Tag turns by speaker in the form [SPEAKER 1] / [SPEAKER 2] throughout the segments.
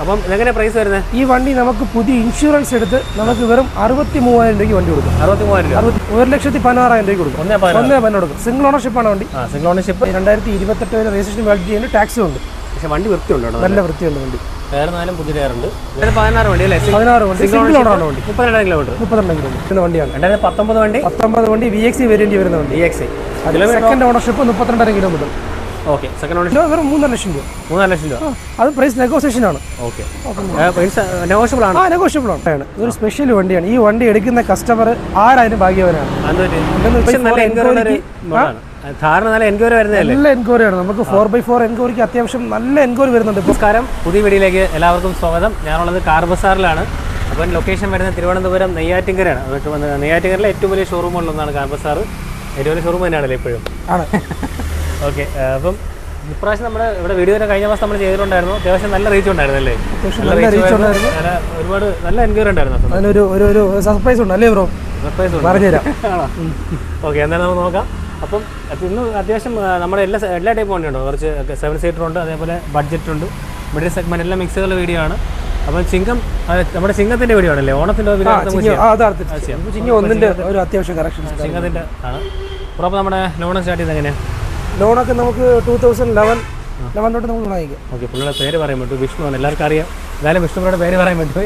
[SPEAKER 1] അപ്പം എങ്ങനെ പ്രൈസ് വരുന്നത്?
[SPEAKER 2] ഈ വണ്ടി നമുക്ക് പുതിയ ഇൻഷുറൻസ് എടുത്ത് നമുക്ക് വെറും 63,000 രൂപയ്ക്ക് വണ്ടി കൊടുക്കും.
[SPEAKER 1] 63,000 രൂപ,
[SPEAKER 2] 1,16,000 രൂപയ്ക്ക് കൊടുക്കും. 1,15 കൊടുക്കും. സിംഗിൾ ഓണർഷിപ്പാണ് വണ്ടി.
[SPEAKER 1] Single ownership.
[SPEAKER 2] 2028 വരെ രജിസ്ട്രേഷൻ വാലിഡിറ്റി ഉണ്ട്, ടാക്സും ഉണ്ട്.
[SPEAKER 1] പക്ഷേ വണ്ടി വൃത്തിയുണ്ട്,
[SPEAKER 2] നല്ല വൃത്തിയുണ്ട് വണ്ടി.
[SPEAKER 1] ടയർ പുതിയ ടയറുണ്ട്. 16 വണ്ടി അല്ലേ?
[SPEAKER 2] 16 വണ്ടി, സിംഗിൾ ഓണറാണ് വണ്ടി.
[SPEAKER 1] 32 കിലോമീറ്റർ.
[SPEAKER 2] 32 കിലോമീറ്റർ വണ്ടിയാണ്.
[SPEAKER 1] 2019 വണ്ടി.
[SPEAKER 2] 19 വണ്ടി VXE വേരിയന്റ് വരുന്ന വണ്ടി.
[SPEAKER 1] VXE
[SPEAKER 2] second ownership 32 kilometre.
[SPEAKER 1] Okay. Second ownership
[SPEAKER 2] വെറും 3.5 ലക്ഷം രൂപ.
[SPEAKER 1] 3.5 ലക്ഷം രൂപ.
[SPEAKER 2] അത് പ്രൈസ് നെഗോസിയേഷൻ ആണ്.
[SPEAKER 1] ഓക്കെ, നെഗോഷ്യബിൾ ആണ്.
[SPEAKER 2] നെഗോഷ്യബിൾ ആണ്. ഇതൊരു സ്പെഷ്യൽ വണ്ടിയാണ്. ഈ വണ്ടി എടുക്കുന്ന കസ്റ്റമർ ആരായാലും ഭാഗ്യവാനാണ്.
[SPEAKER 1] നല്ല എൻക്വയറി വരുന്നതല്ലേ?
[SPEAKER 2] നല്ല എൻക്വയറി ആണ്. നമുക്ക് 4x4 എൻക്വയറിക്ക് അത്യാവശ്യം നല്ല എൻക്വയറി വരുന്നുണ്ട്.
[SPEAKER 1] നമസ്കാരം, പുതിയ വീഡിയോയിലേക്ക് എല്ലാവർക്കും സ്വാഗതം. ഞാനുള്ളത് കാർ ബസാറിലാണ്. അപ്പം ലൊക്കേഷൻ വരുന്നത് തിരുവനന്തപുരം നെയ്യാറ്റിൻകരയാണ്. നെയ്യാറ്റിൻകരയിലെ ഏറ്റവും വലിയ ഷോറൂമുള്ളതാണ് കാർ ബസാർ. ഏറ്റവും വലിയ ഷോറൂം തന്നെയാണല്ലോ ഇപ്പോഴും.
[SPEAKER 2] ആണ്.
[SPEAKER 1] ഓക്കെ, അപ്പം ഇപ്രാവശ്യം നമ്മുടെ ഇവിടെ വീഡിയോ കഴിഞ്ഞ മാസം നമ്മൾ ചെയ്തിട്ടുണ്ടായിരുന്നു. അത്യാവശ്യം നല്ല റീച്ച് ഉണ്ടായിരുന്നല്ലേ? ഒരുപാട് നല്ല എൻക്വയറി ഉണ്ടായിരുന്നു.
[SPEAKER 2] അതിനൊരു സർപ്രൈസ് ഉണ്ട് അല്ലേ ബ്രോ?
[SPEAKER 1] സർപ്രൈസ് പറഞ്ഞുതരാം. ഓക്കെ, എന്തായാലും നമുക്ക് നോക്കാം. അപ്പം ഇന്ന് അത്യാവശ്യം നമ്മുടെ എല്ലാ ടൈപ്പ് വണ്ടിയുണ്ടോ? കുറച്ച് 7 സീറ്റർ ഉണ്ട്, അതേപോലെ ബഡ്ജറ്റ് ഉണ്ട്, മിഡിൽ സെഗ്മെന്റ്, എല്ലാം മിക്സുകളുടെ വീഡിയോ ആണ്. അപ്പം ചിങ്കം, നമ്മുടെ ചിങ്ങത്തിന്റെ വീഡിയോ ആണല്ലേ? ഓണത്തിന്റെ ചിങ്ങത്തിന്റെ ആണ്. അപ്പോൾ നമ്മുടെ ലോൺ സ്റ്റാർട്ട് ചെയ്ത് എങ്ങനെയാണ്?
[SPEAKER 2] ലോണൊക്കെ നമുക്ക് 2011 തൊട്ട് നമുക്ക് വാങ്ങിക്കാം.
[SPEAKER 1] ഓക്കെ, പുള്ളിയുടെ പേര് പറയാൻ പറ്റും, വിഷ്ണു ആണ്, എല്ലാവർക്കും അറിയാം. എന്തായാലും വിഷ്ണുവിന്റെ പേര് പറയാൻ പറ്റും.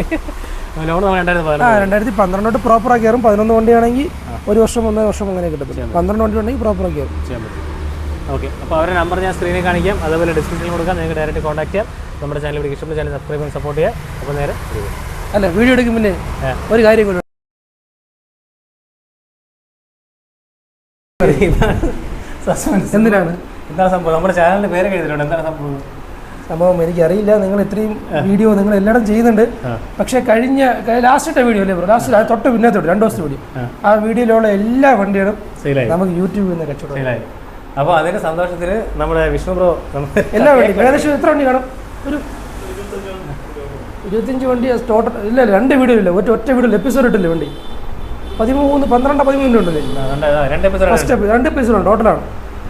[SPEAKER 1] ലോൺ
[SPEAKER 2] 2012 തൊട്ട് പ്രോപ്പറാക്കി കയറും. 11 വണ്ടിയാണെങ്കിൽ 1 വർഷം 1.5 വർഷം അങ്ങനെ കിട്ടും. 12 വണ്ടി ഉണ്ടെങ്കിൽ പ്രോപ്പറാക്കി കയറും
[SPEAKER 1] ചെയ്യാൻ പറ്റും. ഓക്കെ, അപ്പോൾ അവരുടെ നമ്പർ ഞാൻ സ്ക്രീനിൽ കാണിക്കാം, അതുപോലെ ഡിസ്ക്രിപ്ഷനിൽ കൊടുക്കാം. നിങ്ങൾക്ക് ഡയറക്റ്റ് കോൺടാക്ട് ചെയ്യാം. നമ്മുടെ ചാനൽ ഇവിടെ ഇഷ്ടപ്പെട്ട ചാനൽ സബ്സ്ക്രൈബ് ചെയ്യാൻ സപ്പോർട്ട് ചെയ്യാം. അപ്പോൾ നേരെ
[SPEAKER 2] അല്ല, വീഡിയോ എടുക്കും മുന്നേ ഒരു കാര്യം കൂടി. എന്തിനാണ്
[SPEAKER 1] എന്താണ് സംഭവം? നമ്മുടെ ചാനലിന്റെ പേര് എഴുതിയിട്ടുണ്ട്. എന്താണ്
[SPEAKER 2] സംഭവം എനിക്കറിയില്ല. നിങ്ങൾ ഇത്രയും വീഡിയോ നിങ്ങൾ എല്ലായിടും ചെയ്യുന്നുണ്ട്. പക്ഷേ കഴിഞ്ഞ ലാസ്റ്റത്തെ വീഡിയോ അല്ലേ ബ്രോ? ലാസ്റ്റ് തൊട്ട് പിന്നത്തോട്ട് 2 ദിവസത്തെ വീഡിയോ, ആ വീഡിയോയിലുള്ള എല്ലാ വണ്ടികളും നമുക്ക് യൂട്യൂബിൽ നിന്ന് കച്ചവടം.
[SPEAKER 1] അപ്പോൾ അതിന്റെ സന്തോഷത്തിന് നമ്മുടെ വിഷ്ണു ബ്രോ
[SPEAKER 2] എല്ലാ വണ്ടിയും ഏകദേശം എത്ര വണ്ടി കാണും? ഒരു 25 വണ്ടി ടോട്ടൽ. ഇല്ല, 2 വീഡിയോ ഇല്ല, ഒറ്റ വീഡിയോ എപ്പിസോഡ് ഇട്ടില്ലേ വണ്ടി? 12 13 ഉണ്ടല്ലേ? 2 എപ്പിസോഡാണ് ടോട്ടലാണ്.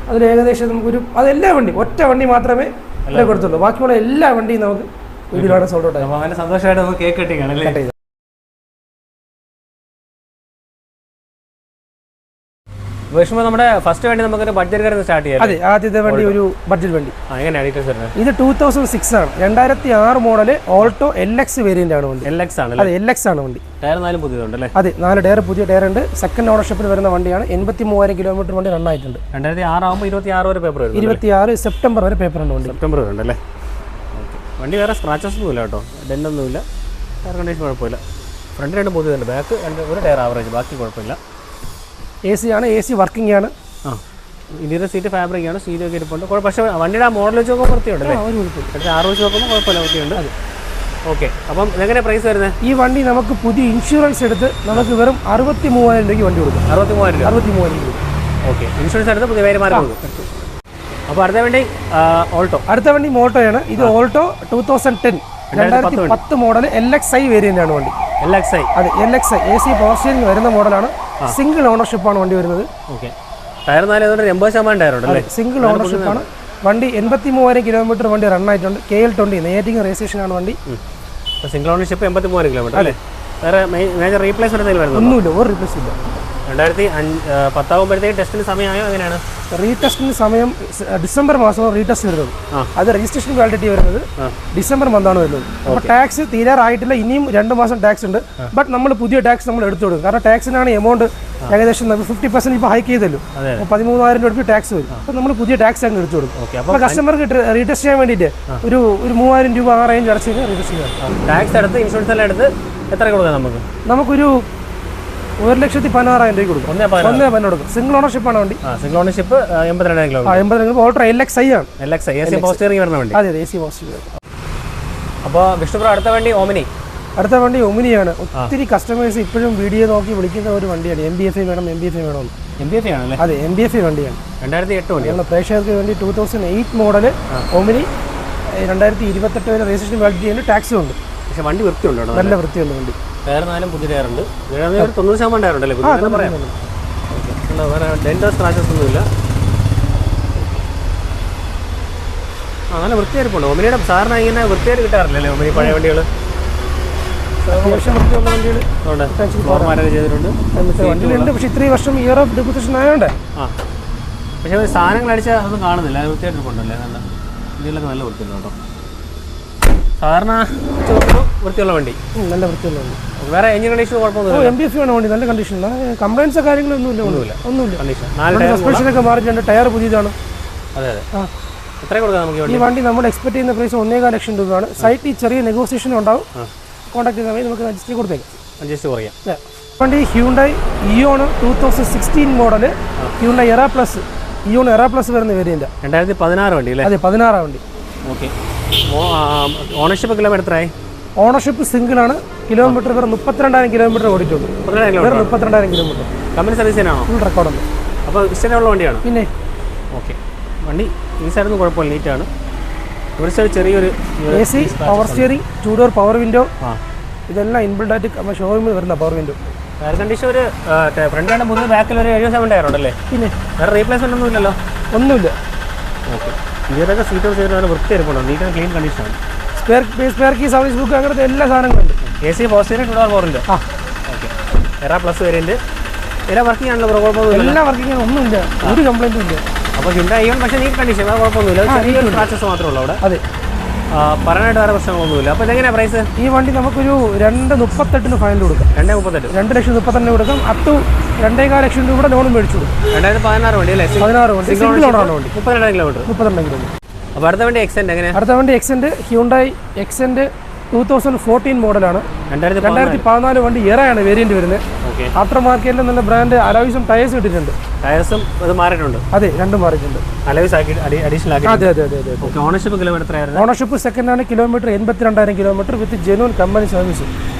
[SPEAKER 2] അതിൽ ഏകദേശം നമുക്കൊരു അതെല്ലാ വണ്ടി ഒറ്റ വണ്ടി മാത്രമേ കൊടുത്തുള്ളൂ. ബാക്കിയുള്ള എല്ലാ വണ്ടിയും നമുക്ക് വീഡിയോയിലാണ് സോൾഡ് ഔട്ട് ആയി.
[SPEAKER 1] അങ്ങനെ സന്തോഷമായിട്ട് നമുക്ക് കേക്ക് കട്ടിങ് ആണല്ലേ? വിഷ്ണു, നമ്മുടെ ഫസ്റ്റ് വണ്ടി നമുക്കൊരു ബഡ്ജറ്റ് സ്റ്റാർട്ട് ചെയ്യാം.
[SPEAKER 2] അതെ, ആദ്യത്തെ വണ്ടി ഒരു ബഡ്ജറ്റ് വണ്ടി. ഇത് 2006 ആണ്, 2006 മോഡൽ ഓൾട്ടോ LX വേരിയന്റ് ആണ് വണ്ടി.
[SPEAKER 1] LX ആണ്.
[SPEAKER 2] അതെ, LX ആണ് വണ്ടി.
[SPEAKER 1] ടയർ 4 പുതിയതുണ്ട് അല്ലേ?
[SPEAKER 2] അതെ, 4 ടയർ പുതിയ ടയർ ഉണ്ട്. സെക്കൻഡ് ഓണർഷിപ്പിൽ വരുന്ന വണ്ടിയാണ്. 83,000 കിലോമീറ്റർ വണ്ടി റൺ ആയിട്ടുണ്ട്.
[SPEAKER 1] 2006 ആകുമ്പോൾ 26 വരെ പേപ്പർ വരും.
[SPEAKER 2] 26 സെപ്റ്റംബർ വരെ പേപ്പർ ഉണ്ട് വണ്ടി.
[SPEAKER 1] സെപ്റ്റംബർ വരെ ഉണ്ടല്ലേ? വണ്ടി വേറെ സ്ക്രാച്ചസ് ഒന്നുമില്ല കേട്ടോ, ഡെൻ്റൊന്നുമില്ല. ടയർ കണ്ടീഷൻ കുഴപ്പമില്ല. ഫ്രണ്ട് 2 പുതിയതുണ്ട്, ബാക്ക് 1 ടയർ ആവറേജ്, ബാക്കി കുഴപ്പമില്ല.
[SPEAKER 2] AC ആണ്, AC വർക്കിംഗ് ആണ്.
[SPEAKER 1] ഇന്റീരിയർ സീറ്റ് ഫാബ്രിക് ആണ്, സീറ്റൊക്കെ ഇരിപ്പുണ്ട്. പക്ഷേ വണ്ടിയുടെ ആ മോഡൽ വെച്ച് നോക്കുമ്പോൾ വൃത്തിയുണ്ടല്ലേ? 6 വെച്ച് നോക്കുമ്പോൾ കുഴപ്പമില്ല, വൃത്തിയുണ്ട്. ഓക്കെ, അപ്പം എങ്ങനെ പ്രൈസ് വരുന്നത്?
[SPEAKER 2] ഈ വണ്ടി നമുക്ക് പുതിയ ഇൻഷുറൻസ് എടുത്ത് നമുക്ക് വെറും 63,000 രൂപയ്ക്ക് വണ്ടി കൊടുക്കും.
[SPEAKER 1] 63,000 രൂപ. ഓക്കെ, ഇൻഷുറൻസ് എടുത്ത് പുതിയ പേര് മാറി കൊടുക്കും. അപ്പോൾ അടുത്ത വണ്ടി ഓൾട്ടോ.
[SPEAKER 2] അടുത്ത വണ്ടി മോട്ടോയാണ്. ഇത് ഓൾട്ടോ 2010 മോഡൽ LXI വേരിയന്റ് ആണ് വണ്ടി.
[SPEAKER 1] LXI.
[SPEAKER 2] അതെ, LXI AC പവർ സ്റ്റിയറിംഗ് വരുന്ന മോഡലാണ്. സിംഗിൾ ഓണർഷിപ്പാണ് വണ്ടി വരുന്നത്.
[SPEAKER 1] ഓക്കെ, ടയർ 4 80% ടയർ ഉണ്ട്.
[SPEAKER 2] സിംഗിൾ ഓണർഷിപ്പാണ് വണ്ടി. 83,000 കിലോമീറ്റർ വണ്ടി റൺ ആയിട്ടുണ്ട്. KL20 നെയ്യാറ്റിൻകര രജിസ്ട്രേഷൻ ആണ് വണ്ടി.
[SPEAKER 1] സിംഗിൾ ഓണർഷിപ്പ് 83,000 കിലോമീറ്റർ അല്ലേ? വേറെ മേജർ റീപ്ലേസ്മെന്റ് വരുന്നത്?
[SPEAKER 2] ഒന്നുമില്ല, ഒരു റീപ്ലേസ് ഇല്ല.
[SPEAKER 1] 2010 ആകുമ്പോഴത്തേക്ക് ടെസ്റ്റിന് സമയമായോ? എങ്ങനെയാണ്
[SPEAKER 2] റീടെസ്റ്റിന് സമയം? ഡിസംബർ മാസമാണ് റീടെസ്റ്റ് വരുന്നത്. അത് രജിസ്ട്രേഷൻ വാലിഡിറ്റി വരുന്നത് ഡിസംബർ മന്താണ് വരുന്നത്. അപ്പോൾ ടാക്സ് തീരാറായിട്ടില്ല, ഇനിയും 2 മാസം ടാക്സ് ഉണ്ട്. ബട്ട് നമ്മൾ പുതിയ ടാക്സ് നമ്മൾ എടുത്തു കൊടുക്കും. കാരണം ടാക്സിനാണ് എമൗണ്ട് ഏകദേശം 50% ഇപ്പോൾ ഹൈക്ക് ചെയ്തല്ലോ. 13,000 രൂപ ടാക്സ് വരും. അപ്പോൾ നമ്മൾ പുതിയ ടാക്സ് അങ്ങ് എടുത്തു കൊടുക്കും. അപ്പോൾ കസ്റ്റമർക്ക് റീടെസ്റ്റ് ചെയ്യാൻ വേണ്ടിയിട്ട് ഒരു 3,000 രൂപ ആ റേഞ്ച് അടച്ച് റീടെസ്റ്റ് ചെയ്യാം.
[SPEAKER 1] ടാക്സ് എടുത്ത് ഇൻഷുറൻസ് എല്ലാം എടുത്ത് എത്ര കൊടുക്കാം? നമുക്കൊരു
[SPEAKER 2] 1,16,000 രൂപ കൊടുക്കും. 1,15 കൊടുക്കും. സിംഗിൾ ഓണർഷിപ്പാണ് വണ്ടി.
[SPEAKER 1] Single ownership 82 kilometre.
[SPEAKER 2] 82 Alto LXI ആണ്.
[SPEAKER 1] LXI AC പവർ സ്റ്റിയറിംഗ് വരുന്ന വണ്ടി.
[SPEAKER 2] അതെ, AC പവർ സ്റ്റിയറിംഗ്.
[SPEAKER 1] അപ്പോൾ വിഷ്ണുപ്രോ, അടുത്ത വണ്ടി ഓമിനി.
[SPEAKER 2] അടുത്ത വണ്ടി ഒമിനിയാണ്. ഒത്തിരി കസ്റ്റമേഴ്സ് ഇപ്പോഴും വീഡിയോ നോക്കി വിളിക്കുന്ന ഒരു വണ്ടിയാണ്. MBFI വേണം, MBFI വേണം.
[SPEAKER 1] MBFI ആണല്ലേ?
[SPEAKER 2] അതെ, MBFI വണ്ടിയാണ്.
[SPEAKER 1] 2008 വണ്ടി.
[SPEAKER 2] നമ്മുടെ പ്രേക്ഷകർക്ക് വേണ്ടി 2008 മോഡൽ ഒമിനി 2028 വരെ രജിസ്ട്രേഷൻ വാലിഡിറ്റി ഉണ്ട്, ടാക്സും ഉണ്ട്.
[SPEAKER 1] പക്ഷേ വണ്ടി വൃത്തിയുണ്ട്,
[SPEAKER 2] നല്ല വൃത്തിയുണ്ട് വണ്ടി.
[SPEAKER 1] ടയർ 4 പുതിയ ടയർ ഉണ്ട്. 90% ടയർ ഉണ്ടല്ലേ? വേറെ ഡെന്റോ സ്ക്രാച്ചസ് ഒന്നുമില്ല. നല്ല വൃത്തിയായിരിപ്പുണ്ട്. ഒമിനിയുടെ സാറിന് ഇങ്ങനെ വൃത്തിയായിട്ട് കിട്ടാറില്ലല്ലേ ഒമിനി പഴയ വണ്ടികൾ?
[SPEAKER 2] അത്യാവശ്യം വൃത്തിയുള്ള വണ്ടികൾ
[SPEAKER 1] ചെയ്തിട്ടുണ്ട്.
[SPEAKER 2] വണ്ടിയിലുണ്ട്, പക്ഷേ ഇത്രയും വർഷം ഇയർ ഓഫ് ഡെപ്യൂട്ടേഷൻ ആയതുകൊണ്ട്
[SPEAKER 1] പക്ഷേ സാധനങ്ങൾ അടിച്ചാൽ അതൊന്നും കാണുന്നില്ല, അത് വൃത്തിയായിട്ടുണ്ടല്ലേ? നല്ല ഇതിലൊക്കെ നല്ല വൃത്തിയുണ്ട് കേട്ടോ. സാധാരണ വൃത്തിയുള്ള വണ്ടി,
[SPEAKER 2] നല്ല വൃത്തിയുള്ള വണ്ടി.
[SPEAKER 1] വേറെ എഞ്ചിൻ കണ്ടീഷൻ കുഴപ്പമൊന്നുമില്ല.
[SPEAKER 2] MPF ആണ് വണ്ടി, നല്ല കണ്ടീഷനാണ്. കംപ്ലൈൻസോ കാര്യങ്ങളൊന്നുമില്ല.
[SPEAKER 1] കണ്ടീഷൻ
[SPEAKER 2] സസ്പെൻഷനൊക്കെ മാറിയിട്ടുണ്ട്, ടയർ പുതിയതാണ്.
[SPEAKER 1] അതെ അതെ. എത്ര കൊടുക്കാം നമുക്ക്
[SPEAKER 2] ഈ വണ്ടി നമ്മൾ എക്സ്പെക്ട് ചെയ്യുന്ന പ്രൈസ് 1.25 ലക്ഷം രൂപയാണ്. സൈറ്റിൽ ചെറിയ നെഗോസിയേഷൻ ഉണ്ടാവും, കോൺടാക്ട് ചെയ്താൽ മതി, നമുക്ക് അഡ്ജസ്റ്റ് കൊടുത്തേക്കാം.
[SPEAKER 1] അഡ്ജസ്റ്റ് കുറയാം.
[SPEAKER 2] വണ്ടി Hyundai Eon 2016 model, Hyundai Era plus, Eon Era plus വരുന്ന വേരിയന്റ്.
[SPEAKER 1] 2016 വണ്ടി അല്ലേ?
[SPEAKER 2] അതെ, 16 വണ്ടി.
[SPEAKER 1] ഓക്കെ. ഓണർഷിപ്പ് കിലോമീറ്റർ എത്രയായി?
[SPEAKER 2] ഓണർഷിപ്പ് സിംഗിൾ ആണ്. കിലോമീറ്റർ വെറും 32,000 കിലോമീറ്റർ ഓടിയിട്ടുണ്ട്. 32,000 കിലോമീറ്റർ.
[SPEAKER 1] കമ്പനി സർവീസ് തന്നെയാണോ?
[SPEAKER 2] ഫുൾ റെക്കോർഡുണ്ട്.
[SPEAKER 1] അപ്പോൾ ഇഷ്ടമുള്ള വണ്ടിയാണ്.
[SPEAKER 2] പിന്നെ
[SPEAKER 1] ഓക്കെ, വണ്ടി ഈ സൈഡൊന്നും കുഴപ്പമില്ല, നീറ്റാണ്. ഒരു സൈഡ് ചെറിയൊരു
[SPEAKER 2] AC, power steering, 2 door power window, ഇതെല്ലാം ഇൻബിൽഡ് ആയിട്ട് ഷോറൂമിൽ വരുന്ന പവർ വിൻഡോ.
[SPEAKER 1] എയർ കണ്ടീഷൻ ഒരു ഫ്രണ്ടിലാണ് പുതിയ, ബാക്കിൽ ഒരു 77 ടയർ ഉണ്ടല്ലേ? പിന്നെ വേറെ റീപ്ലേസ്മെന്റ് ഒന്നും ഇല്ലല്ലോ?
[SPEAKER 2] ഒന്നുമില്ല.
[SPEAKER 1] ഓക്കെ, ഇതിലൊക്കെ സീറ്റ് ചെയ്തിട്ട് വൃത്തിയായിരിക്കുമല്ലോ, നീറ്റ് ആൻഡ് ക്ലീൻ കണ്ടീഷനാണ്.
[SPEAKER 2] സ്പെയർ കീ, സർവീസ് ബുക്ക്, അങ്ങനത്തെ എല്ലാ സാധനങ്ങളും ഉണ്ട്.
[SPEAKER 1] AC, power steering, 2 door power window. Okay, എറ പ്ലസ് വേരിയന്റ് എല്ലാം വർക്കിംഗ് ആണല്ലോ? കുഴപ്പമൊന്നുമില്ല,
[SPEAKER 2] എല്ലാം വർക്കിംഗ് ആണ്, ഒന്നുമില്ല, ഒരു കംപ്ലൈൻറ്റും ഇല്ല.
[SPEAKER 1] അപ്പോൾ ഹ്യുണ്ടായി പക്ഷേ നീറ്റ് കണ്ടീഷൻ, വേറെ കുഴപ്പമൊന്നുമില്ല. ചെറിയൊരു സ്ക്രാച്ചസ് മാത്രമേ ഉള്ളൂ അവിടെ.
[SPEAKER 2] അതെ,
[SPEAKER 1] പറയാനായിട്ട് വേറെ പ്രശ്നങ്ങളൊന്നുമില്ല. അപ്പോൾ ഇതെങ്ങനെയാണ് പ്രൈസ്?
[SPEAKER 2] ഈ വണ്ടി നമുക്കൊരു 2.38 ഫൈനൽ കൊടുക്കാം.
[SPEAKER 1] 2.38,
[SPEAKER 2] 2,38,000 കൊടുക്കാം. അപ് ടു 2.25 ലക്ഷം രൂപ ലോണും മേടിച്ചു കൊടുക്കും.
[SPEAKER 1] 2016 വണ്ടി അല്ലേ?
[SPEAKER 2] 16 വണ്ടി, സിംഗിൾ ഓണറാണ് വണ്ടി.
[SPEAKER 1] 32 കിലോമീറ്റർ.
[SPEAKER 2] 32 കിലോമീറ്റർ.
[SPEAKER 1] അപ്പോൾ അടുത്ത വണ്ടി എക്സെന്റ് എങ്ങനെയാണ്?
[SPEAKER 2] അടുത്ത വണ്ടി എക്സെന്റ്, ഹ്യൂണ്ടായി എക്സെന്റ് 2014 മോഡലാണ്. 2014 വണ്ടി എറയാണ് വേരിയന്റ് വരുന്നത്.
[SPEAKER 1] ഓക്കെ,
[SPEAKER 2] ആഫ്റ്റർ മാർക്കറ്റിൽ നല്ല ബ്രാൻഡ് അലോയ്സും ടയേഴ്സും ഇട്ടിട്ടുണ്ട്.
[SPEAKER 1] ടയർസും അത് മാറിയിട്ടുണ്ട്?
[SPEAKER 2] അതെ, രണ്ടും മാറിയിട്ടുണ്ട്.
[SPEAKER 1] അലോയ്സ് ആക്കി അഡീഷണൽ ആക്കി.
[SPEAKER 2] അതെ അതെ അതെ അതെ.
[SPEAKER 1] ഓക്കെ, ഓണർഷിപ്പ് കിലോമീറ്റർ എത്രയായിരുന്നു?
[SPEAKER 2] ഓണർഷിപ്പ് സെക്കൻഡ് ആണ്. കിലോമീറ്റർ 82,000 കിലോമീറ്റർ വിത്ത് genuine company service.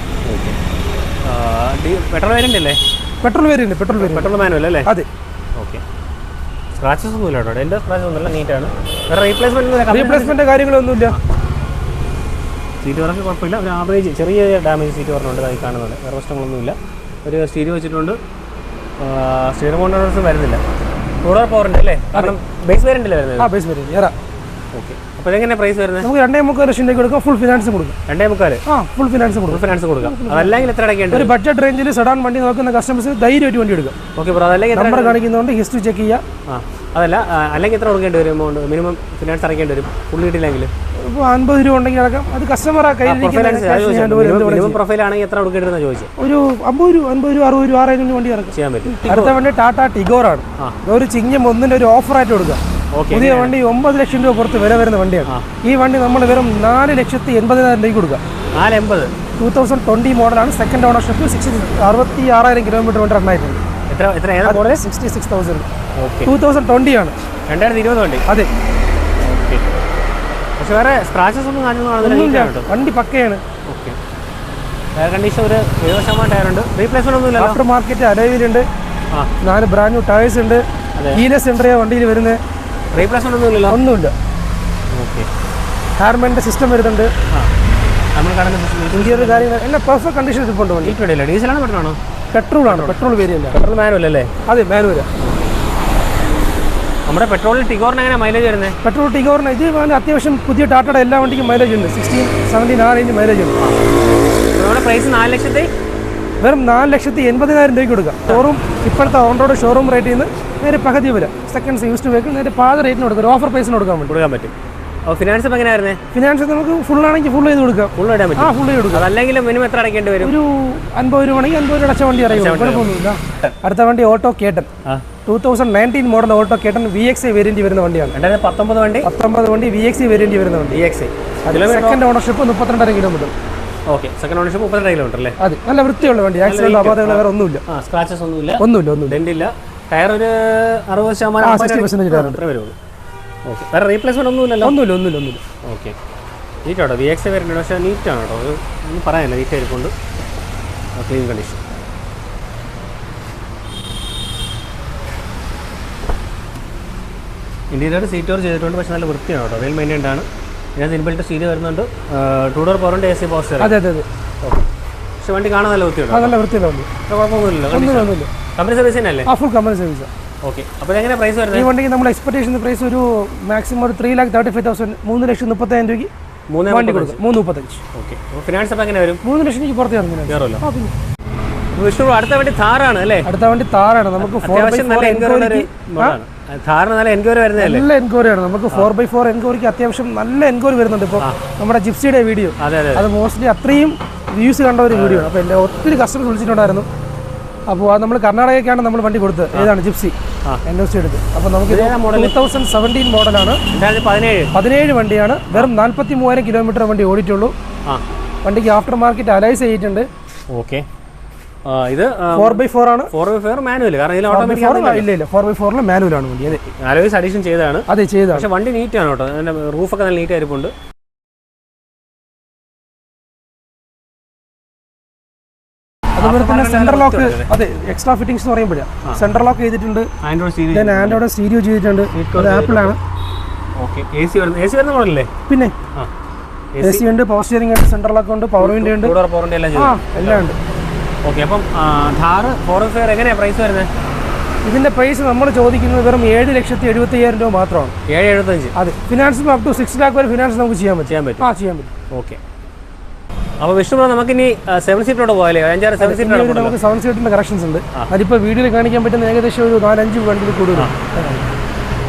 [SPEAKER 1] Okay, petrol variant അല്ലേ?
[SPEAKER 2] പെട്രോൾ വേരിയന്റ്,
[SPEAKER 1] പെട്രോൾ മാനുവൽ അല്ലേ?
[SPEAKER 2] അതെ.
[SPEAKER 1] ഓക്കെ, സ്ക്രാച്ചസ് ഒന്നുമില്ല കേട്ടോ, എൻ്റെ സ്ക്രാച്ചസ് ഒന്നുമില്ല, നീറ്റാണ്. വേറെ
[SPEAKER 2] റീപ്ലേസ്മെന്റ് കാര്യങ്ങളൊന്നുമില്ല.
[SPEAKER 1] സീറ്റ് വർക്ക് കുഴപ്പമില്ല, ഒരു ആവറേജ് ചെറിയ ഡാമേജ് സീറ്റ് പറഞ്ഞുണ്ട് അത് കാണുന്നുണ്ട്, വേറെ പ്രശ്നങ്ങളൊന്നുമില്ല. ഒരു സ്റ്റീരിയോ വെച്ചിട്ടുണ്ട്, സ്റ്റീറിംഗ് കോൺട്രോൾസ് വരുന്നില്ല. 2 ഡോർ പവർ ഉണ്ട് അല്ലേ? കാരണം ബേസ് വേരിയന്റ് അല്ലേ വരുന്നത്?
[SPEAKER 2] ബേസ് വേരിയന്റ് എറ.
[SPEAKER 1] ഓക്കെ, അപ്പോൾ എങ്ങനെയാണ് പ്രൈസ് വരുന്നത്?
[SPEAKER 2] നമുക്ക് 2.25 ലക്ഷം രൂപ കൊടുക്കാം, ഫുൾ ഫിനാൻസ് കൊടുക്കാം.
[SPEAKER 1] 2.25?
[SPEAKER 2] ഫുൾ ഫിനാൻസ് കൊടുക്കും.
[SPEAKER 1] ഫിനാൻസ് കൊടുക്കാം. അതല്ലെങ്കിൽ എത്ര അടയ്ക്കേണ്ടത്?
[SPEAKER 2] ഒരു ബഡ്ജറ്റ് റേഞ്ചിൽ സെഡാൻ വണ്ടി നോക്കുന്ന കസ്റ്റമേഴ്സിന് ധൈര്യമായിട്ട് വണ്ടി എടുക്കാം.
[SPEAKER 1] ഓക്കെ ബ്രോ, അതല്ലെങ്കിൽ
[SPEAKER 2] നമ്പർ കാണിക്കുന്നതുകൊണ്ട് ഹിസ്റ്ററി ചെക്ക് ചെയ്യാം.
[SPEAKER 1] അതല്ല, അല്ലെങ്കിൽ എത്ര കൊടുക്കേണ്ടി വരും? എമൗണ്ട് മിനിമം ഫിനാൻസ് അടയ്ക്കേണ്ടി വരും ഫുൾ കിട്ടിയില്ലെങ്കിൽ?
[SPEAKER 2] ഇപ്പോൾ 50 രൂപ ഉണ്ടെങ്കിൽ അടക്കം, അത് കസ്റ്റമർ
[SPEAKER 1] മിനിമം പ്രൊഫൈൽ ആണെങ്കിൽ എത്ര കൊടുക്കേണ്ടതെന്ന് ചോദിച്ചു.
[SPEAKER 2] ഒരു 50 രൂപ, 50 രൂപ, 60 രൂപ, 6,000 വണ്ടി ഇറക്കാം,
[SPEAKER 1] ചെയ്യാൻ പറ്റും.
[SPEAKER 2] അടുത്ത വണ്ടി ടാറ്റ ടിഗോറാണ്. ഒരു ചിങ്ങം 1 ഒരു ഓഫറായിട്ട് കൊടുക്കുക. പുതിയ വണ്ടി 9 ലക്ഷം രൂപ പുറത്ത് വില വരുന്ന വണ്ടിയാണ്. ഈ വണ്ടി നമ്മൾ വെറും 4,80,000 രൂപയ്ക്ക് കൊടുക്കുക.
[SPEAKER 1] 480?
[SPEAKER 2] 2020 മോഡലാണ്. സെക്കൻഡ് ഓണർഷിപ്പ്, 66,000 കിലോമീറ്റർ കൊണ്ട് റണ്ണായിട്ടുണ്ട്. 66,000. 2020 ആണ്.
[SPEAKER 1] 2020 വണ്ടി?
[SPEAKER 2] അതെ.
[SPEAKER 1] ഓക്കെ, പക്ഷെ വേറെ സ്ക്രാച്ചസ് ഒന്നും കാണുന്നില്ല,
[SPEAKER 2] വണ്ടി പക്കയാണ്.
[SPEAKER 1] ഓക്കെ, ടയർ കണ്ടീഷൻ ഒരു 70% ടയർ ഉണ്ട്. റീപ്ലേസ്മെന്റ് ഒന്നുമില്ല.
[SPEAKER 2] ആഫ്റ്റർ മാർക്കറ്റ് അലോയിലുണ്ട്, 4 ബ്രാൻഡ് ന്യൂ ടയേഴ്സ് ഉണ്ട്. കീലെസ് എൻട്രിയ വണ്ടിയിൽ വരുന്നത്.
[SPEAKER 1] റീപ്ലേസ്മെന്റ് ഒന്നുമില്ല?
[SPEAKER 2] ഒന്നുമില്ല.
[SPEAKER 1] ഓക്കെ,
[SPEAKER 2] ഹാർമെൻ്റെ സിസ്റ്റം വരുന്നുണ്ട്.
[SPEAKER 1] നമ്മൾ കാണുന്ന
[SPEAKER 2] ഇന്റീരിയർ കാര്യങ്ങൾ എല്ലാം പെർഫെക്റ്റ് കണ്ടീഷൻ ഇരിപ്പുണ്ട് വണ്ടി.
[SPEAKER 1] ഡീസലാണ് പെട്രോളാണോ?
[SPEAKER 2] പെട്രോളാണ്, പെട്രോൾ വേരിയന്റ്.
[SPEAKER 1] പെട്രോൾ മാനുവൽ അല്ലേ?
[SPEAKER 2] അതെ, മാനുവൽ.
[SPEAKER 1] നമ്മുടെ പെട്രോളിൽ ടിഗോറിന് എങ്ങനെ മൈലേജ് വരുന്നത്?
[SPEAKER 2] പെട്രോൾ ടിഗോറിന് ഇത് അത്യാവശ്യം പുതിയ ടാറ്റയുടെ എല്ലാ വണ്ടിക്കും മൈലേജ് ഉണ്ട്. 16, 17 ആ റേഞ്ച് മൈലേജ് ഉണ്ട്.
[SPEAKER 1] നമ്മുടെ പ്രൈസ് 4 ലക്ഷത്തി
[SPEAKER 2] വെറും 4,80,000 രൂപയ്ക്ക് കൊടുക്കാം. ഷോറൂം ഇപ്പോഴത്തെ ഓൺ റോഡ് ഷോറൂം റേറ്റിൽ നിന്ന് നേരെ പകുതി വില, സെക്കൻഡ്സ് യൂസ്ഡ് വെഹിക്കിൾ നേരെ പാത റേറ്റിന് കൊടുക്കാം. ഒരു ഓഫർ പ്രൈസിന് കൊടുക്കാൻ
[SPEAKER 1] പറ്റും. അപ്പോൾ ഫിനാൻസ് ഇപ്പോൾ എങ്ങനെയായിരുന്നേ?
[SPEAKER 2] ഫിനാൻസ് നമുക്ക് ഫുൾ ആണെങ്കിൽ ഫുൾ ചെയ്ത് കൊടുക്കാം.
[SPEAKER 1] ഫുൾ ഇടാൻ പറ്റും?
[SPEAKER 2] ഫുൾ ചെയ്ത് കൊടുക്കാം.
[SPEAKER 1] അതല്ലെങ്കിൽ മിനിമം എത്ര അടയ്ക്കേണ്ടി വരും?
[SPEAKER 2] ഒരു 50 രൂപ ആണെങ്കിൽ 50 രൂപ അടച്ച വണ്ടി അറിയാം, കുഴപ്പമൊന്നുമില്ല. അടുത്ത വണ്ടി Alto K ten, 2019 model Alto K ten VXI variant വരുന്ന വണ്ടിയാണ്.
[SPEAKER 1] 2019 വണ്ടി? 19
[SPEAKER 2] വണ്ടി VXI വേരിയന്റ് വരുന്ന വണ്ടി.
[SPEAKER 1] VXI
[SPEAKER 2] second ownership 32,000 kilometre.
[SPEAKER 1] Okay, second ownership 32 kilometre അല്ലേ?
[SPEAKER 2] അതെ, നല്ല വൃത്തിയുള്ള വണ്ടി. ആക്സിഡന്റ് അപാധകൾ വേറെ ഒന്നുമില്ല.
[SPEAKER 1] സ്ക്രാച്ചസ് ഒന്നുമില്ല?
[SPEAKER 2] ഒന്നുമില്ല.
[SPEAKER 1] ഡെന്റില്ല. ടയർ ഒരു 60% വരുള്ളൂ. ഓക്കെ, വേറെ റീപ്ലേസ്മെന്റ് ഒന്നുമില്ലല്ലോ?
[SPEAKER 2] ഒന്നുമില്ല.
[SPEAKER 1] ഓക്കെ, നീറ്റാട്ടോ. VXI വരുന്നുണ്ട്, പക്ഷേ നീറ്റാണ് കേട്ടോ, ഒന്നും പറയാനില്ല, നീറ്റ് ആയിരിക്കുന്നുണ്ട്, clean condition. Interior seat cover ചെയ്തിട്ടുണ്ട്, പക്ഷേ നല്ല വൃത്തിയാണ് കേട്ടോ, വെൽ മെയിൻറ്റൈൻഡ് ആണ്. ഇതിനകത്ത് ഇൻബിൽറ്റ് സ്റ്റീരിയോ വരുന്നുണ്ട്, 2 ഡോർ പവറിൻ്റെ AC പവർ സ്റ്റിയറിംഗ്.
[SPEAKER 2] അതെ.
[SPEAKER 1] ഓക്കെ, പക്ഷേ വണ്ടി കാണാൻ നല്ല വൃത്തിയുണ്ട്.
[SPEAKER 2] നല്ല വൃത്തിയുള്ള വണ്ടി,
[SPEAKER 1] കുഴപ്പമൊന്നുമില്ല. കമ്പനി സർവീസ് തന്നെയല്ലേ?
[SPEAKER 2] Full company service.
[SPEAKER 1] ഓക്കെ. അപ്പോൾ എങ്ങനെ പ്രൈസ് വരുന്നത്?
[SPEAKER 2] ഈ വണ്ടിക്ക് നമ്മൾ എക്സ്പെക്ടേഷൻ പ്രൈസ് ഒരു മാക്സിമം ഒരു 3,35,000 3,35,000 രൂപയ്ക്ക് വണ്ടി കൊടുക്കും. 3,35.
[SPEAKER 1] ഓക്കെ. അപ്പോൾ ഫിനാൻസ് അപ്പോൾ എങ്ങനെ വരും?
[SPEAKER 2] 3 ലക്ഷം രൂപയ്ക്ക് പുറത്ത് ഇറങ്ങുന്നത്.
[SPEAKER 1] കയറുമല്ലോ. വിഷ്ണു അടുത്ത വണ്ടി താറാണ് അല്ലേ?
[SPEAKER 2] അടുത്ത വണ്ടി താറാണ്. നമുക്ക് 4x4
[SPEAKER 1] താറിന് നല്ല എൻക്വയറി വരുന്നതല്ലേ?
[SPEAKER 2] നല്ല എൻക്വയറി ആണ്. നമുക്ക് 4x4 എൻക്വയറിക്ക് അത്യാവശ്യം നല്ല എൻക്വയറി വരുന്നുണ്ട്. ഇപ്പോൾ നമ്മുടെ ജിപ്സിയുടെ വീഡിയോ അത് മോസ്റ്റ്ലി അത്രയും വ്യൂസ് കണ്ട ഒരു വീഡിയോ ആണ്. അപ്പോൾ എൻ്റെ ഒത്തിരി കസ്റ്റമേഴ്സ് വിളിച്ചിട്ടുണ്ടായിരുന്നു. അപ്പോൾ അത് നമ്മൾ കർണാടകയ്ക്കാണ് നമ്മൾ വണ്ടി കൊടുത്തത്. ഏതാണ് ജിപ്സി NOC എടുത്ത്. അപ്പോൾ നമുക്ക് 2017 മോഡലാണ്. 17 വണ്ടിയാണ്. വെറും 43,000 കിലോമീറ്റർ വണ്ടി ഓടിയിട്ടുള്ളൂ. വണ്ടിക്ക് ആഫ്റ്റർ മാർക്കറ്റ് അലൈസ് ചെയ്തിട്ടുണ്ട്.
[SPEAKER 1] ഓക്കെ. ഇത്
[SPEAKER 2] 4x4 ആണ്.
[SPEAKER 1] 4x4 manual. കാരണം ഇതിൽ ഓട്ടോമാറ്റിക്
[SPEAKER 2] ഇല്ല 4x4 മാനുവലാണ് വണ്ടി. അതെ,
[SPEAKER 1] അലോയ്സ് അഡീഷൻ ചെയ്തതാണ്.
[SPEAKER 2] അതെ ചെയ്തതാണ്.
[SPEAKER 1] പക്ഷേ വണ്ടി നീറ്റ് ആണ് കേട്ടോ. അതിൻ്റെ റൂഫൊക്കെ നല്ല നീറ്റ് ആയിരിപ്പുണ്ട്.
[SPEAKER 2] അതുപോലെ തന്നെ സെൻട്രൽ ലോക്ക്, അതെ എക്സ്ട്രാ ഫിറ്റിംഗ്സ് എന്ന് പറയുമ്പോഴാണ് സെൻട്രൽ ലോക്ക് ചെയ്തിട്ടുണ്ട്. ആൻഡ്രോയിഡ് സ്റ്റീരിയോ ചെയ്തിട്ടുണ്ട്. അത് ആപ്പിളാണ്.
[SPEAKER 1] ഓക്കെ. AC വരുന്ന മോഡലല്ലേ?
[SPEAKER 2] പിന്നെ AC ഉണ്ട്, പവർ സ്റ്റിയറിംഗ് ഉണ്ട്, സെൻട്രൽ ലോക്ക് ഉണ്ട്, പവർ വിൻഡോ ഉണ്ട്, എല്ലാം ഉണ്ട്.
[SPEAKER 1] ഓക്കെ. അപ്പം ഥാർ 4x4 എങ്ങനെയാണ് പ്രൈസ് വരുന്നത്?
[SPEAKER 2] ഇതിന്റെ പ്രൈസ് നമ്മൾ ചോദിക്കുന്നത് വെറും 7,70,000 രൂപ മാത്രമാണ്.
[SPEAKER 1] 7,75.
[SPEAKER 2] അതെ, ഫിനാൻസ് അപ് ടു 6 lakh വരെ ഫിനാൻസ് നമുക്ക് ചെയ്യാൻ പറ്റും. ചെയ്യാൻ പറ്റും.
[SPEAKER 1] ഓക്കെ. അപ്പോൾ വിഷ്ണു നമുക്കിനി 7 സീറ്ററോട് പോയാലേ? 7 സീറ്റർ
[SPEAKER 2] നമുക്ക് 7 സീറ്ററിന്റെ കറക്ഷൻസ് ഉണ്ട്. അതിപ്പോൾ വീഡിയോയിൽ കാണിക്കാൻ പറ്റുന്ന ഏകദേശം ഒരു 4-5 വണ്ടിയിൽ കൂടുതൽ.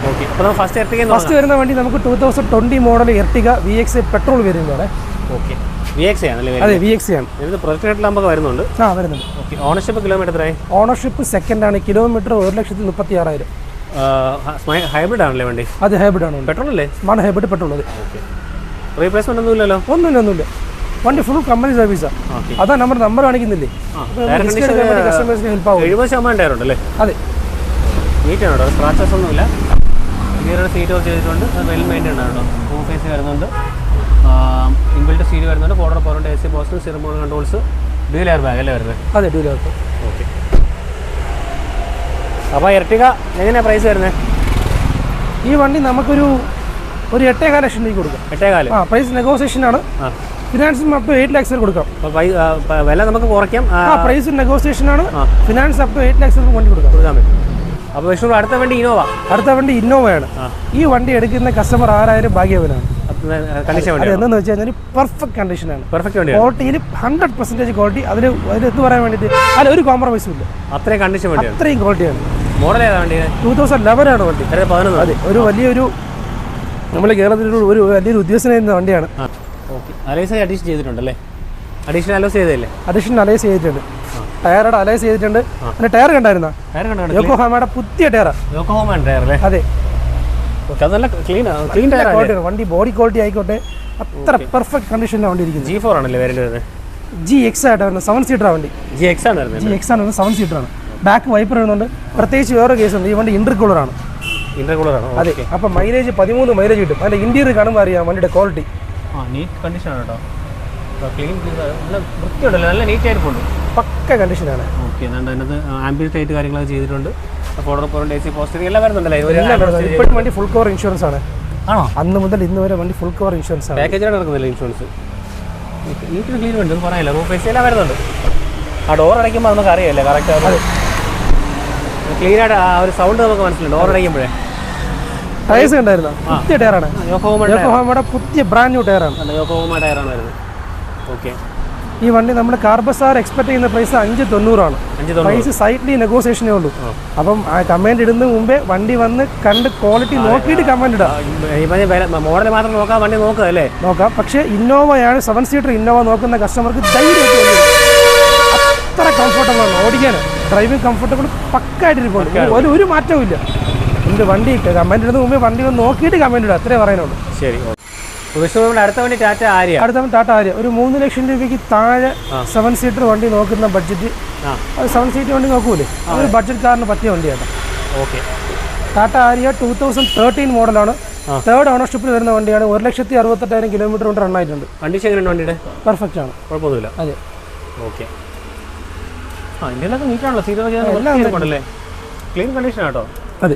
[SPEAKER 1] ഓക്കെ. അപ്പോൾ ഫസ്റ്റ്
[SPEAKER 2] വരുന്ന വണ്ടി നമുക്ക് 2020 മോഡൽ എർട്ടിക VX പെട്രോൾ വേരിയൻ്റാണ്.
[SPEAKER 1] ഓക്കെ. VX ആണല്ലേ?
[SPEAKER 2] അതെ, VX ആണ്.
[SPEAKER 1] ഇത് പ്രൊജക്ട് ലാമ്പൊക്കെ വരുന്നുണ്ട്.
[SPEAKER 2] വരുന്നുണ്ട്.
[SPEAKER 1] ഓക്കെ. ഓണർഷിപ്പ് കിലോമീറ്റർ എത്രയായി?
[SPEAKER 2] ഓണർഷിപ്പ് സെക്കൻഡ് ആണ്. കിലോമീറ്റർ 1,36,000.
[SPEAKER 1] ഹൈബ്രിഡ് ആണല്ലേ വണ്ടി?
[SPEAKER 2] അത് ഹൈബ്രിഡ് ആണ്.
[SPEAKER 1] പെട്രോൾ അല്ലേ?
[SPEAKER 2] Hybrid petrol. അതെ.
[SPEAKER 1] ഓക്കെ. റീപ്ലേസ്മെന്റ് ഒന്നുമില്ലല്ലോ?
[SPEAKER 2] ഒന്നുമില്ല. വണ്ടി ഫുൾ കമ്പനി സർവീസാണ്. അതാ നമ്പർ കാണിക്കുന്നില്ലേ? കസ്റ്റമേഴ്സിന് ഹെൽപ്പ് ആവും.
[SPEAKER 1] 70% ടയർ ഉണ്ടല്ലേ?
[SPEAKER 2] അതെ,
[SPEAKER 1] നീറ്റാണ് കേട്ടോ. സ്ക്രാച്ചസ് ഒന്നുമില്ല. ഗിയറുടെ സീറ്റ് വർക്ക് ചെയ്തിട്ടുണ്ട്. വെൽ മെയിൻറ്റൈൻഡ് ആണ് കേട്ടോ. റൂഫ് AC വരുന്നുണ്ട്. ഇൻബിൽറ്റ് സ്റ്റീരിയോ വരുന്നുണ്ട്. പവർ AC പോസ്റ്റ്, സിറമോൺ കൺട്രോൾസ്, ഡ്യൂൽ എയർ ബാഗ് അല്ലേ വരുന്നത്?
[SPEAKER 2] അതെ, ഡ്യൂൽ എയർ ബാഗ്.
[SPEAKER 1] ഓക്കെ. അപ്പോൾ എർട്ടിക എങ്ങനെയാണ് പ്രൈസ് വരുന്നത്?
[SPEAKER 2] ഈ വണ്ടി നമുക്കൊരു 8,15 ലക്ഷം രൂപ കൊടുക്കാം.
[SPEAKER 1] 8,15.
[SPEAKER 2] പ്രൈസ് നെഗോസിയേഷൻ ആണ്. ഫിനാൻസ് അപ് ടു 8 lakhs വരെ കൊടുക്കാം.
[SPEAKER 1] വില നമുക്ക് കുറയ്ക്കാം.
[SPEAKER 2] പ്രൈസ് നെഗോസിയേഷൻ ആണ്. ഫിനാൻസ് അപ് ടു 8 lakhs വരെ വണ്ടി കൊടുക്കാൻ പറ്റും.
[SPEAKER 1] അപ്പോൾ വിഷ്ണു അടുത്ത വണ്ടി
[SPEAKER 2] ഇന്നോവയാണ്. ഈ വണ്ടി എടുക്കുന്ന കസ്റ്റമർ ആരായാലും ഭാഗ്യവനാണ്.
[SPEAKER 1] കണ്ടീഷൻ
[SPEAKER 2] എന്താണെന്ന് വെച്ച് കഴിഞ്ഞാൽ പെർഫെക്റ്റ് കണ്ടീഷനാണ്.
[SPEAKER 1] ക്വാളിറ്റിയിൽ
[SPEAKER 2] 100% ക്വാളിറ്റി. അതിൽ എന്ത് പറയാൻ വേണ്ടിയിട്ട് അതിൽ ഒരു കോംപ്രമൈസും ഇല്ല.
[SPEAKER 1] അത്രയും കണ്ടീഷൻ വണ്ടി,
[SPEAKER 2] അത്രയും ക്വാളിറ്റിയാണ്.
[SPEAKER 1] മോഡൽ ഏതാ വണ്ടി?
[SPEAKER 2] 2011 ആണ് വണ്ടി.
[SPEAKER 1] 11.
[SPEAKER 2] അതെ, ഒരു വലിയൊരു നമ്മൾ കേരളത്തിൽ ഒരു വലിയൊരു ഉദ്യോഗസ്ഥനായിരുന്ന വണ്ടിയാണ്.
[SPEAKER 1] അലൈസ് അഡീഷൻ ചെയ്തിട്ടുണ്ടല്ലേ? അഡീഷണൽ അലൈസ് ചെയ്തല്ലേ?
[SPEAKER 2] അഡീഷണൽ അലൈസ് ചെയ്തിട്ടുണ്ട്. ടയറുടെ അലൈസ് ചെയ്തിട്ടുണ്ട്. പിന്നെ ടയർ കണ്ടായിരുന്ന യോക്കോഹാമയുടെ പുതിയ ടയർ. അതെ, വണ്ടി ബോഡി ക്വാളിറ്റി ആയിക്കോട്ടെ അത്ര പെർഫെക്റ്റ് കണ്ടീഷനിലാണ് വണ്ടി ഇരിക്കുന്നത്.
[SPEAKER 1] G4 ആണല്ലേ വരുന്നത്?
[SPEAKER 2] GX ആയിട്ടാണ്. 7 സീറ്റർ വണ്ടി.
[SPEAKER 1] GX ആണ്
[SPEAKER 2] 7 സീറ്റർ ആണ്. ബാക്ക് വൈപ്പർ വരുന്നുണ്ട്. പ്രത്യേകിച്ച് വേറെ കേസുണ്ട്. ഈ വണ്ടി ഇന്റർകൂളർ ആണ്. അതെ, അപ്പം മൈലേജ് 13 മൈലേജ് കിട്ടും. അതിന്റെ ഇന്റീരിയർ കാണുമ്പോൾ അറിയാം വണ്ടിയുടെ ക്വാളിറ്റി.
[SPEAKER 1] നീറ്റ് കണ്ടീഷൻ ആണ് കേട്ടോ. ക്ലീൻ, നല്ല വൃത്തിയുണ്ടല്ലോ, നല്ല നീറ്റ് ആയിട്ടുണ്ട്,
[SPEAKER 2] പക്ക കണ്ടീഷനാണ്.
[SPEAKER 1] ഓക്കെ. അതിനകത്ത് ആംബിയൻറ്റ് ആയിട്ട് കാര്യങ്ങളൊക്കെ ചെയ്തിട്ടുണ്ട്. AC പോസ്റ്റർ എല്ലാം വരുന്നുണ്ടല്ലേ?
[SPEAKER 2] ഇപ്പോഴും വണ്ടി ഫുൾ കവർ ഇൻഷുറൻസ് ആണ്. ആണോ? അന്ന് മുതൽ ഇന്ന് വരെ വണ്ടി ഫുൾ കവർ ഇൻഷുറൻസ് ആണ്.
[SPEAKER 1] പാക്കേജാണ് നടക്കുന്നില്ല ഇൻഷുറൻസ്. നീറ്റ് ക്ലീൻ ഉണ്ട്, പറയാനില്ല. റൂഫ് AC എല്ലാം വരുന്നുണ്ട്. ആ ഡോർ അടയ്ക്കുമ്പോൾ നമുക്ക് അറിയാമല്ലേ കറക്റ്റ് ക്ലീൻ ആയിട്ട് ആ ഒരു സൗണ്ട് നമുക്ക് മനസ്സിലുണ്ട് ഡോർ അടയ്ക്കുമ്പോഴേ.
[SPEAKER 2] ടയേഴ്സ് ഉണ്ടായിരുന്നു. പുതിയ ടയറാണ്. യോക്കോഹാമയുടെ പുതിയ ബ്രാൻഡ് ന്യൂ ടയറാണ്.
[SPEAKER 1] യോക്കോഹാമ ടയറാണ് വരുന്നത്. ഓക്കെ.
[SPEAKER 2] ഈ വണ്ടി നമ്മൾ കാർബസാർ എക്സ്പെക്ട് ചെയ്യുന്ന പ്രൈസ് 5,90 ആണ്. പ്രൈസ് സൈറ്റ്ലി നെഗോസിയേഷനേ ഉള്ളൂ. അപ്പം ആ കമന്റ് ഇടുന്ന മുമ്പേ വണ്ടി വന്ന് കണ്ട് ക്വാളിറ്റി നോക്കിയിട്ട് കമന്റ് ഇടാം.
[SPEAKER 1] മോഡൽ മാത്രം നോക്കാം, വണ്ടി നോക്കാം അല്ലേ?
[SPEAKER 2] നോക്കാം. പക്ഷേ ഇന്നോവയാണ് 7 സീറ്റർ ഇന്നോവ നോക്കുന്ന കസ്റ്റമർക്ക് ധൈര്യമായിട്ട് അത്ര കംഫർട്ടബിൾ ആണ് ഓടിക്കാൻ. ഡ്രൈവിംഗ് കംഫർട്ടബിൾ പക്കായിട്ടിരിക്കും. ഒരു മാറ്റവും ഇല്ല. എന്ത് വണ്ടി കമന്റ് ഇടുന്ന മുമ്പേ വണ്ടി വന്ന് നോക്കിയിട്ട് കമന്റ് ഇടാം. അത്രേ പറയാനുള്ളൂ.
[SPEAKER 1] ശരി. അടുത്ത വണ്ടി ടാറ്റ ആര്യ. ഒരു 3 ലക്ഷം രൂപയ്ക്ക് താഴെ 7 സീറ്റർ വണ്ടി നോക്കുന്ന ബഡ്ജറ്റ്. അത് 7 സീറ്റർ വണ്ടി നോക്കൂലേ? അതൊരു ബഡ്ജറ്റ് കാറിന് പറ്റിയ വണ്ടിയാണ്. ഓക്കെ.
[SPEAKER 2] ടാറ്റ ആര്യ 2013 മോഡലാണ്. 3rd ഓണർഷിപ്പിൽ വരുന്ന വണ്ടിയാണ്. 1,68,000 കിലോമീറ്റർ കൊണ്ട് റൺ ആയിട്ടുണ്ട്.
[SPEAKER 1] കണ്ടീഷൻ എങ്ങനെയാണ് വണ്ടിയുടെ?
[SPEAKER 2] പെർഫെക്റ്റ് ആണ്,
[SPEAKER 1] കുഴപ്പമൊന്നുമില്ല.
[SPEAKER 2] അതെ.
[SPEAKER 1] ഓക്കെ. ഇന്ത്യയിലൊക്കെ നീറ്റാണല്ലോ. സീറ്റൊക്കെ ക്ലീൻ കണ്ടീഷൻ ആട്ടോ.
[SPEAKER 2] അതെ,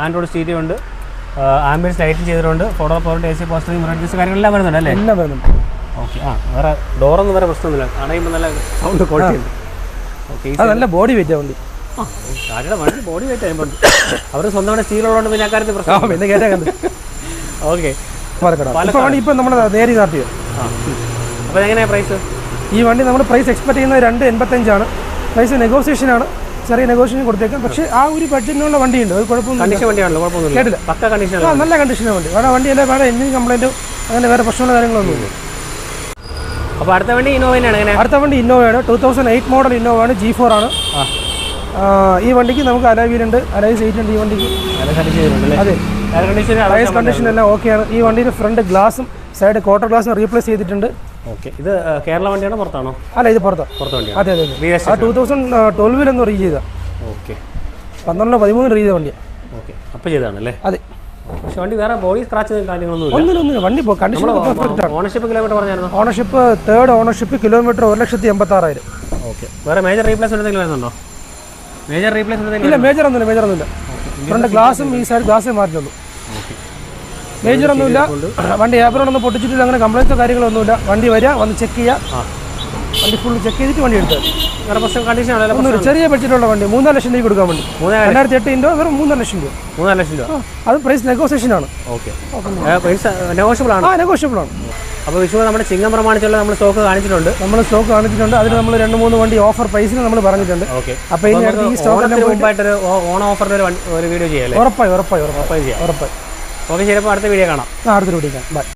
[SPEAKER 1] ആൻഡ്രോയിഡ് സ്റ്റീരിയോ ഉണ്ട്. ആംബിയൻസ് ലൈറ്റിംഗ് ചെയ്തിട്ടുണ്ട്. AC പോസ്റ്ററിംഗ് മിറർ കാര്യങ്ങളെല്ലാം വരുന്നുണ്ട് അല്ലേ?
[SPEAKER 2] എല്ലാം വരുന്നുണ്ട്.
[SPEAKER 1] ഓക്കെ. വേറെ ഡോറൊന്നും വേറെ പ്രശ്നമൊന്നുമില്ല. അണയുമ്പോൾ നല്ല സൗണ്ട് ക്വാളിറ്റി ഉണ്ട്. ഓക്കെ.
[SPEAKER 2] അത് നല്ല ബോഡി വെയിറ്റ് വണ്ടി.
[SPEAKER 1] ടാറ്റയുടെ വണ്ടി ബോഡി വെയിറ്റ് ചെയ്യുമ്പോൾ അവർ സ്വന്തമായിട്ട് സ്റ്റീലുള്ളതുകൊണ്ട് പിന്നെ അക്കാര്യത്തിൽ പ്രശ്നം
[SPEAKER 2] പിന്നെ കേട്ടാ കണ്ട്
[SPEAKER 1] ഓക്കെ.
[SPEAKER 2] പാലക്കാട് വണ്ടി ഇപ്പം നമ്മുടെ നേരി കാർട്ടിയോ.
[SPEAKER 1] അപ്പോൾ എങ്ങനെയാണ് പ്രൈസ്?
[SPEAKER 2] ഈ വണ്ടി നമ്മൾ പ്രൈസ് എക്സ്പെക്ട് ചെയ്യുന്നത് 285 പ്രൈസ് നെഗോസിയേഷനാണ്, ചെറിയ നെഗോസിയേഷൻ കൊടുത്തേക്കാം. പക്ഷേ ആ ഒരു ബഡ്ജറ്റിനുള്ള വണ്ടിയുണ്ട്, അത് കുഴപ്പമൊന്നും
[SPEAKER 1] കണ്ടീഷൻ വണ്ടിയാണല്ലോ, കുഴപ്പമൊന്നുമില്ല.
[SPEAKER 2] കേട്ടില്ല.
[SPEAKER 1] പക്ക കണ്ടീഷൻ.
[SPEAKER 2] നല്ല കണ്ടീഷനാണ് വണ്ടി. വേറെ വണ്ടിയല്ല, വേറെ എഞ്ചിൻ കംപ്ലൈൻറ്റും അങ്ങനെ വേറെ പ്രശ്നമുള്ള കാര്യങ്ങളൊന്നുമില്ല.
[SPEAKER 1] അപ്പോൾ അടുത്ത വണ്ടി ഇന്നോവ തന്നെയാണ്. എങ്ങനെ?
[SPEAKER 2] അടുത്ത വണ്ടി ഇന്നോവയാണ്, 2008 മോഡൽ ഇന്നോവയാണ്, G4 ആണ്. ഈ വണ്ടിക്ക് നമുക്ക് അലോയിലുണ്ട്, അലോയ് സീറ്റ് ഉണ്ട് ഈ വണ്ടിക്ക്. അതെ, ടയർ കണ്ടീഷൻ എല്ലാം ഓക്കെയാണ്. ഈ വണ്ടിയുടെ ഫ്രണ്ട് ഗ്ലാസും സൈഡ് ക്വാർട്ടർ ഗ്ലാസും റീപ്ലേസ് ചെയ്തിട്ടുണ്ട്.
[SPEAKER 1] ഓക്കെ. ഇത് കേരള വണ്ടിയാണോ പുറത്താണോ?
[SPEAKER 2] അല്ല, ഇത് പുറത്ത് വണ്ടിയാണ്. അതെ അതെ, ആ 2012 റീ ചെയ്ത.
[SPEAKER 1] ഓക്കെ.
[SPEAKER 2] 12-13 റീ ചെയ്ത വണ്ടിയാണ്.
[SPEAKER 1] ഓക്കെ, അപ്പോൾ ചെയ്താണല്ലേ?
[SPEAKER 2] അതെ.
[SPEAKER 1] പക്ഷേ വണ്ടി വേറെ ബോഡി സ്ക്രാച്ച് കാര്യങ്ങളൊന്നും
[SPEAKER 2] ഒന്നുമില്ല. വണ്ടി കണ്ടീഷൻ
[SPEAKER 1] ഓണർഷിപ്പ് കിലോമീറ്റർ പറഞ്ഞായിരുന്നു.
[SPEAKER 2] Ownership 3rd ownership, kilometre 1,86,000.
[SPEAKER 1] Okay. വേറെ മേജർ റീപ്ലേസ്മെന്റ് എന്തെങ്കിലും വരുന്നുണ്ടോ? മേജർ റീപ്ലേസ്മെന്റ്
[SPEAKER 2] ഇല്ല, മേജർ ഒന്നുമില്ല. ഫ്രണ്ട് ഗ്ലാസും ഈ സൈഡ് ഗ്ലാസേ മാറ്റുള്ളൂ. മേജർ ഒന്നുമില്ല. വണ്ടി ഏപ്രോണൊന്നും പൊട്ടിച്ചിട്ടില്ല, അങ്ങനെ കംപ്ലൈൻസോ കാര്യങ്ങളൊന്നുമില്ല. വണ്ടി വരിക, വന്ന് ചെക്ക് ചെയ്യുക, വണ്ടി ഫുൾ ചെക്ക് ചെയ്തിട്ട് വണ്ടി എടുത്തത്.
[SPEAKER 1] വേറെ പ്രശ്നം കണ്ടീഷൻ
[SPEAKER 2] ഒരു ചെറിയ ബഡ്ജറ്റുള്ള വണ്ടി 3.5 ലക്ഷം രൂപ കൊടുക്കാൻ വേണ്ടി. 2008 ഇൻഡോ വെറും 3.5 ലക്ഷം രൂപ.
[SPEAKER 1] 3.5 ലക്ഷം രൂപ.
[SPEAKER 2] അത് പ്രൈസ് നെഗോസിയേഷൻ ആണ്.
[SPEAKER 1] ഓക്കെ, നെഗോഷ്യബിൾ ആണ്.
[SPEAKER 2] നെഗോഷ്യബിൾ ആണ്.
[SPEAKER 1] അപ്പോൾ വിഷു നമ്മുടെ ചിങ്ങം പ്രമാണിച്ചുള്ള നമ്മൾ സ്റ്റോക്ക് കാണിച്ചിട്ടുണ്ട്.
[SPEAKER 2] അതിൽ നമ്മൾ 2-3 വണ്ടി ഓഫർ പ്രൈസിന് നമ്മൾ പറഞ്ഞിട്ടുണ്ട്.
[SPEAKER 1] ഓക്കെ.
[SPEAKER 2] അപ്പോൾ ഇനി അടുത്ത് ഈ സ്റ്റോക്ക്
[SPEAKER 1] ഓണ ഓഫറിന്റെ ഒരു വീഡിയോ ചെയ്യാം.
[SPEAKER 2] ഉറപ്പായി.
[SPEAKER 1] ഓക്കെ, ശരി. അപ്പോൾ അടുത്ത വീഡിയോ കാണാം.
[SPEAKER 2] അടുത്ത വീഡിയോ കാണാം. ബൈ.